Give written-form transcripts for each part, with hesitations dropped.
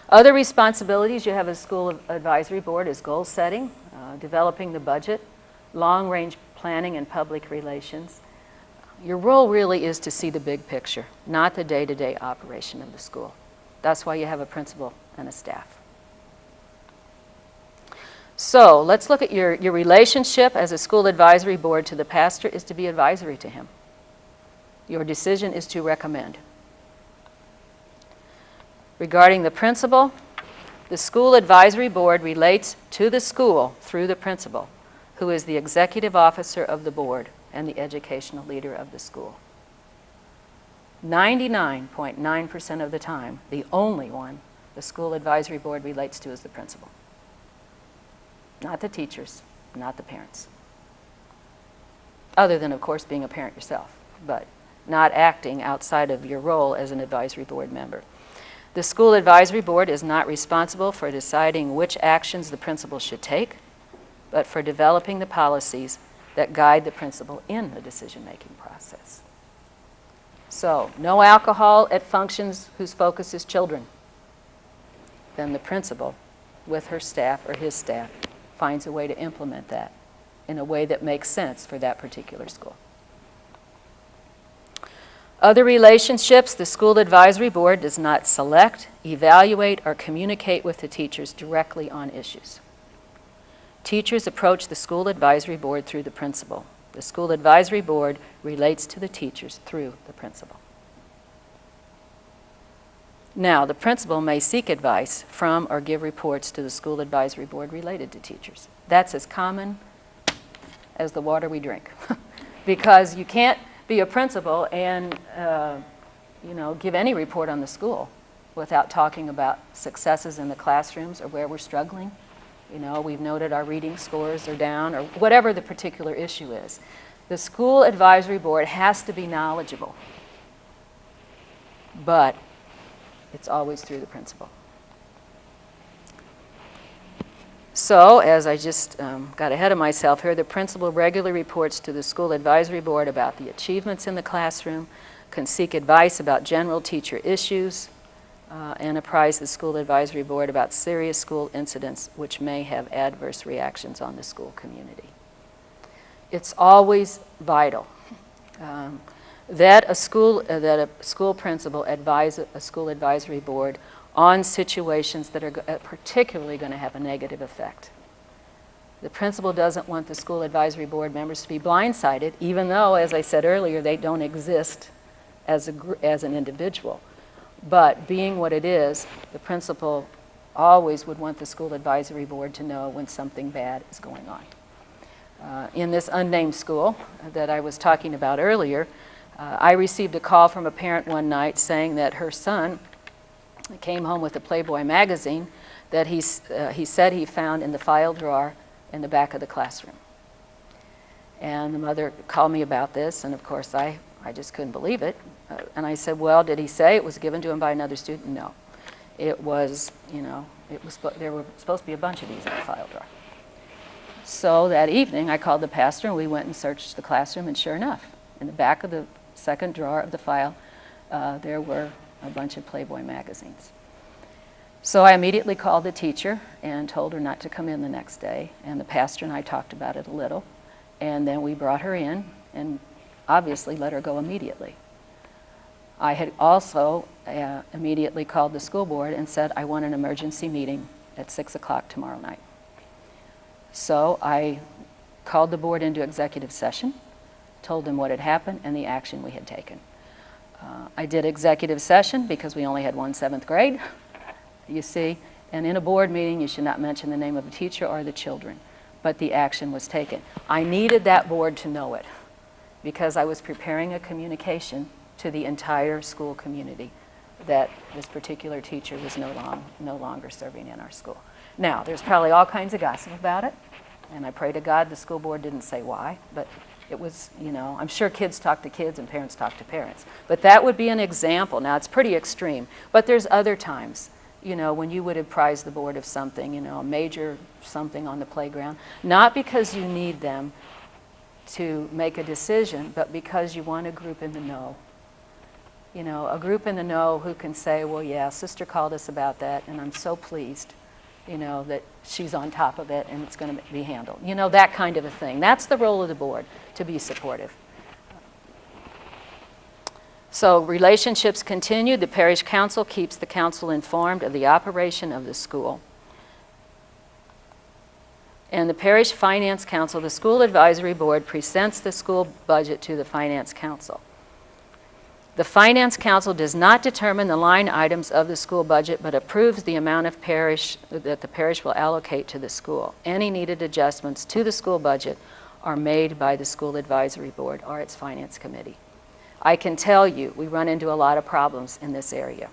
Other responsibilities you have as school advisory board is goal setting, developing the budget, long-range planning and public relations. Your role really is to see the big picture, not the day-to-day operation of the school. That's why you have a principal and a staff. So let's look at your relationship as a school advisory board to the pastor is to be advisory to him. Your decision is to recommend. Regarding the principal, the school advisory board relates to the school through the principal, who is the executive officer of the board and the educational leader of the school. 99.9% of the time, the only one the school advisory board relates to is the principal. Not the teachers, not the parents. Other than, of course, being a parent yourself, but not acting outside of your role as an advisory board member. The school advisory board is not responsible for deciding which actions the principal should take, but for developing the policies that guide the principal in the decision-making process. So, no alcohol at functions whose focus is children. Then the principal, with her staff or his staff, finds a way to implement that in a way that makes sense for that particular school. Other relationships, the school advisory board does not select, evaluate, or communicate with the teachers directly on issues. Teachers approach the school advisory board through the principal. The school advisory board relates to the teachers through the principal. Now, the principal may seek advice from or give reports to the school advisory board related to teachers. That's as common as the water we drink. Because you can't be a principal and give any report on the school without talking about successes in the classrooms or where we're struggling. We've noted our reading scores are down or whatever the particular issue is. The school advisory board has to be knowledgeable, but it's always through the principal. So, as I just got ahead of myself here, the principal regularly reports to the school advisory board about the achievements in the classroom, can seek advice about general teacher issues, and apprise the school advisory board about serious school incidents which may have adverse reactions on the school community. It's always vital that a school principal advise a school advisory board on situations that are particularly going to have a negative effect. The principal doesn't want the school advisory board members to be blindsided, even though, as I said earlier, they don't exist as an individual. But being what it is, the principal always would want the school advisory board to know when something bad is going on. In this unnamed school that I was talking about earlier, I received a call from a parent one night saying that her son came home with a Playboy magazine that he said he found in the file drawer in the back of the classroom. And the mother called me about this, and of course I just couldn't believe it. And I said, well, did he say it was given to him by another student? No. It was, there were supposed to be a bunch of these in the file drawer. So that evening I called the pastor and we went and searched the classroom, and sure enough, in the back of the second drawer of the file, there were a bunch of Playboy magazines. So I immediately called the teacher and told her not to come in the next day, and the pastor and I talked about it a little, and then we brought her in and obviously let her go immediately. I had also immediately called the school board and said, I want an emergency meeting at 6 o'clock tomorrow night. So I called the board into executive session, told them what had happened and the action we had taken. I did executive session because we only had one 7th grade, you see, and in a board meeting you should not mention the name of the teacher or the children, but the action was taken. I needed that board to know it because I was preparing a communication to the entire school community that this particular teacher was no longer serving in our school. Now, there's probably all kinds of gossip about it, and I pray to God the school board didn't say why, but it was, I'm sure kids talk to kids and parents talk to parents. But that would be an example. Now, it's pretty extreme, but there's other times, when you would apprise the board of something, a major something on the playground, not because you need them to make a decision, but because you want a group in the know. a group in the know who can say, well, yeah, sister called us about that, and I'm so pleased, that she's on top of it and it's going to be handled. That kind of a thing. That's the role of the board, to be supportive. So relationships continue. The parish council keeps the council informed of the operation of the school. And the parish finance council, the school advisory board, presents the school budget to the finance council. The finance council does not determine the line items of the school budget, but approves the amount of that the parish will allocate to the school. Any needed adjustments to the school budget are made by the school advisory board or its finance committee. I can tell you, we run into a lot of problems in this area.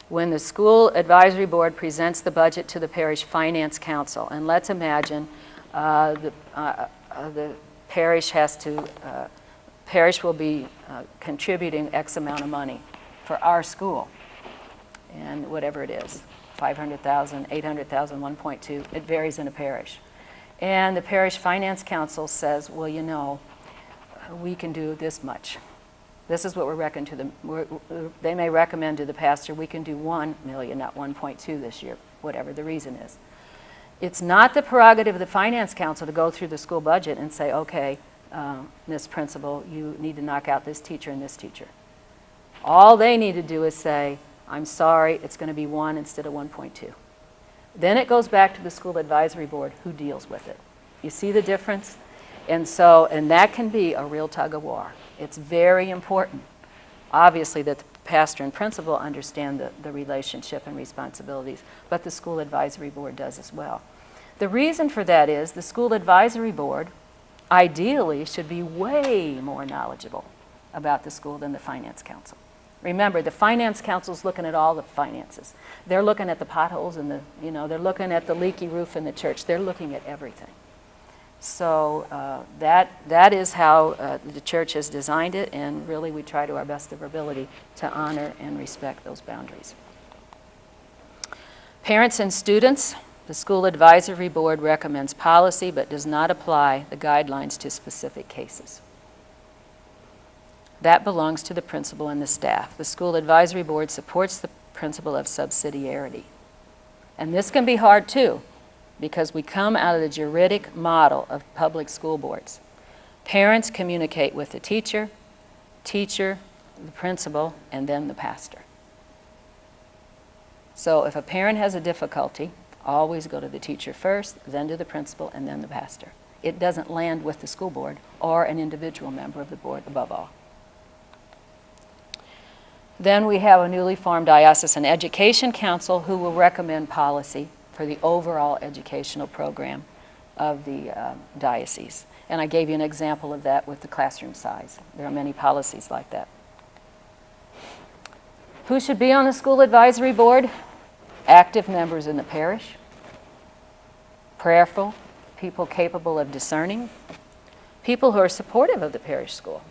When the school advisory board presents the budget to the parish finance council, and let's imagine the parish parish will be contributing X amount of money for our school, and whatever it is, 500,000, 800,000, 1.2, it varies in a parish. And the parish finance council says, well, we can do this much. This is what we're reckoning to them. They may recommend to the pastor, we can do 1 million, not 1.2 this year, whatever the reason is. It's not the prerogative of the finance council to go through the school budget and say, okay, Miss Principal, you need to knock out this teacher and this teacher. All they need to do is say, I'm sorry, it's going to be 1 instead of 1.2. Then it goes back to the school advisory board who deals with it. You see the difference? And that can be a real tug of war. It's very important, obviously, that the pastor and principal understand the relationship and responsibilities, but the school advisory board does as well. The reason for that is the school advisory board ideally should be way more knowledgeable about the school than the finance council. Remember, the finance council is looking at all the finances. They're looking at the potholes and they're looking at the leaky roof in the church. They're looking at everything. So that is how the church has designed it, and really we try to our best of our ability to honor and respect those boundaries. Parents and students, the school advisory board recommends policy but does not apply the guidelines to specific cases. That belongs to the principal and the staff. The school advisory board supports the principle of subsidiarity. And this can be hard too, because we come out of the juridic model of public school boards. Parents communicate with the teacher, the principal, and then the pastor. So if a parent has a difficulty, always go to the teacher first, then to the principal, and then the pastor. It doesn't land with the school board or an individual member of the board above all. Then we have a newly formed diocesan education council who will recommend policy for the overall educational program of the diocese. And I gave you an example of that with the classroom size. There are many policies like that. Who should be on the school advisory board? Active members in the parish, prayerful, people capable of discerning, people who are supportive of the parish school,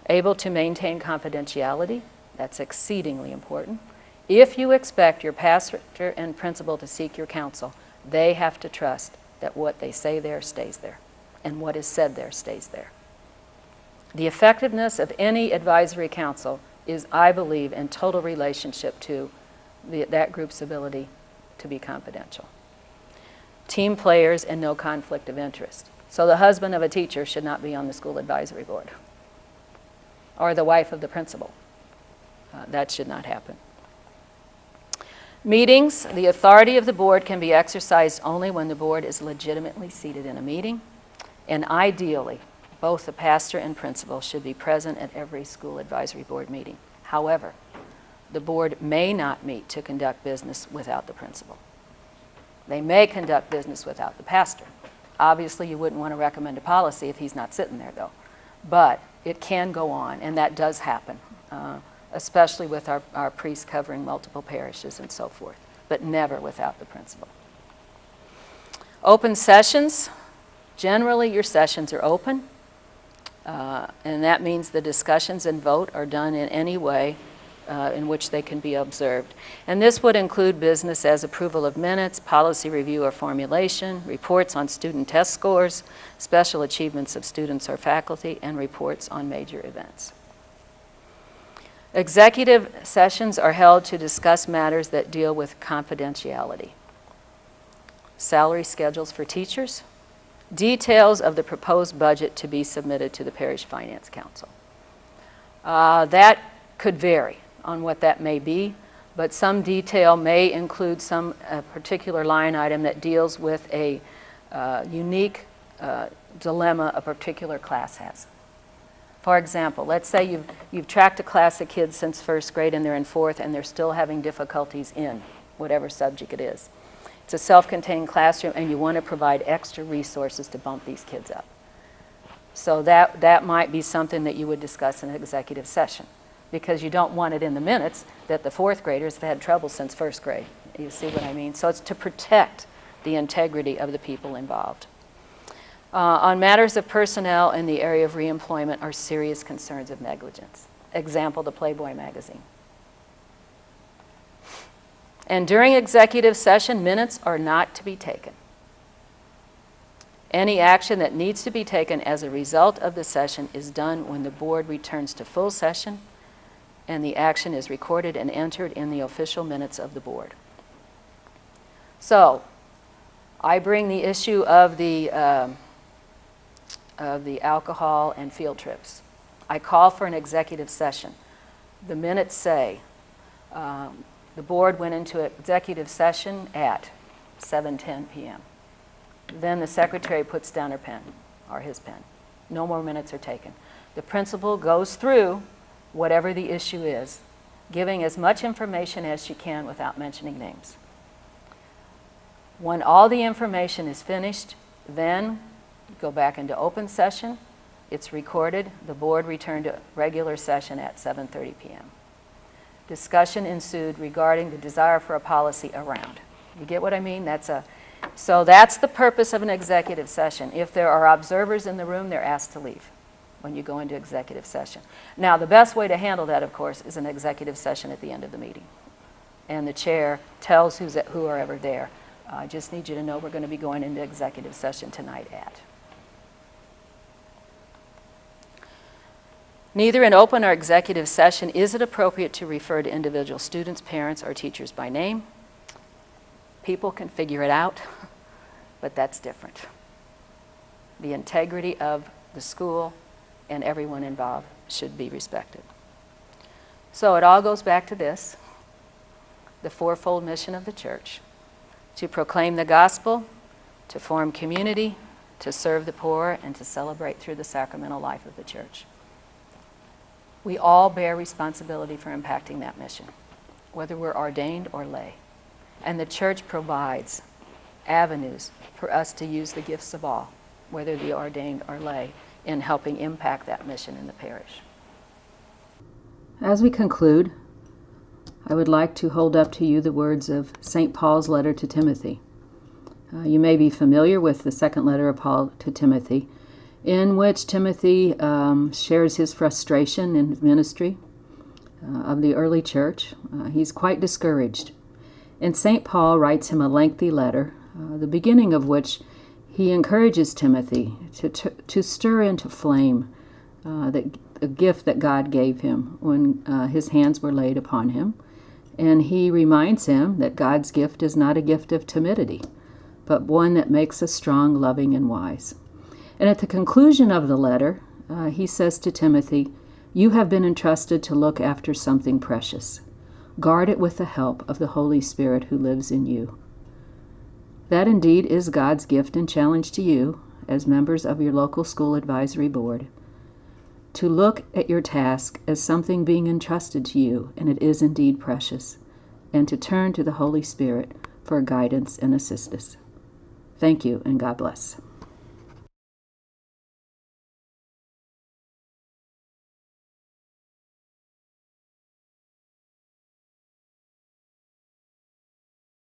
able to maintain confidentiality. That's exceedingly important. If you expect your pastor and principal to seek your counsel, they have to trust that what they say there stays there, and what is said there stays there. The effectiveness of any advisory council is, I believe, in total relationship to that group's ability to be confidential. Team players and no conflict of interest. So the husband of a teacher should not be on the school advisory board, or the wife of the principal. That should not happen. Meetings, the authority of the board can be exercised only when the board is legitimately seated in a meeting, and ideally, both the pastor and principal should be present at every school advisory board meeting. However, the board may not meet to conduct business without the principal. They may conduct business without the pastor. Obviously, you wouldn't want to recommend a policy if he's not sitting there, though. But it can go on, and that does happen, especially with our priests covering multiple parishes and so forth, but never without the principal. Open sessions. Generally, your sessions are open, and that means the discussions and vote are done in any way in which they can be observed. And this would include business as approval of minutes, policy review or formulation, reports on student test scores, special achievements of students or faculty, and reports on major events. Executive sessions are held to discuss matters that deal with confidentiality. Salary schedules for teachers, details of the proposed budget to be submitted to the Parish Finance Council. That could vary on what that may be, but some detail may include some particular line item that deals with a unique dilemma a particular class has. For example, let's say you've tracked a class of kids since first grade and they're in fourth and they're still having difficulties in whatever subject it is. It's a self-contained classroom and you want to provide extra resources to bump these kids up. So that might be something that you would discuss in an executive session, because you don't want it in the minutes that the fourth graders have had trouble since first grade. You see what I mean? So it's to protect the integrity of the people involved. On matters of personnel in the area of reemployment are serious concerns of negligence. Example, the Playboy magazine. And during executive session, minutes are not to be taken. Any action that needs to be taken as a result of the session is done when the board returns to full session and the action is recorded and entered in the official minutes of the board. So, I bring the issue of the alcohol and field trips. I call for an executive session. The minutes say the board went into executive session at 7:10 p.m. Then the secretary puts down her pen, or his pen. No more minutes are taken. The principal goes through whatever the issue is, giving as much information as she can without mentioning names. When all the information is finished, then go back into open session. It's recorded. The board returned to regular session at 7:30 p.m. Discussion ensued regarding the desire for a policy around. You get what I mean? So that's the purpose of an executive session. If there are observers in the room, they're asked to leave when you go into executive session. Now, the best way to handle that, of course, is an executive session at the end of the meeting. And the chair tells who are ever there. I just need you to know we're going to be going into executive session tonight at. Neither in open or executive session is it appropriate to refer to individual students, parents, or teachers by name. People can figure it out, but that's different. The integrity of the school and everyone involved should be respected. So it all goes back to this, the fourfold mission of the church: to proclaim the gospel, to form community, to serve the poor, and to celebrate through the sacramental life of the church. We all bear responsibility for impacting that mission, whether we're ordained or lay. And the church provides avenues for us to use the gifts of all, whether the ordained or lay, in helping impact that mission in the parish. As we conclude, I would like to hold up to you the words of St. Paul's letter to Timothy. You may be familiar with the second letter of Paul to Timothy, in which Timothy shares his frustration in ministry of the early church. He's quite discouraged. And St. Paul writes him a lengthy letter, the beginning of which he encourages Timothy to stir into flame the gift that God gave him when his hands were laid upon him. And he reminds him that God's gift is not a gift of timidity, but one that makes us strong, loving, and wise. And at the conclusion of the letter, he says to Timothy, "You have been entrusted to look after something precious. Guard it with the help of the Holy Spirit who lives in you." That indeed is God's gift and challenge to you, as members of your local school advisory board, to look at your task as something being entrusted to you, and it is indeed precious, and to turn to the Holy Spirit for guidance and assistance. Thank you, and God bless.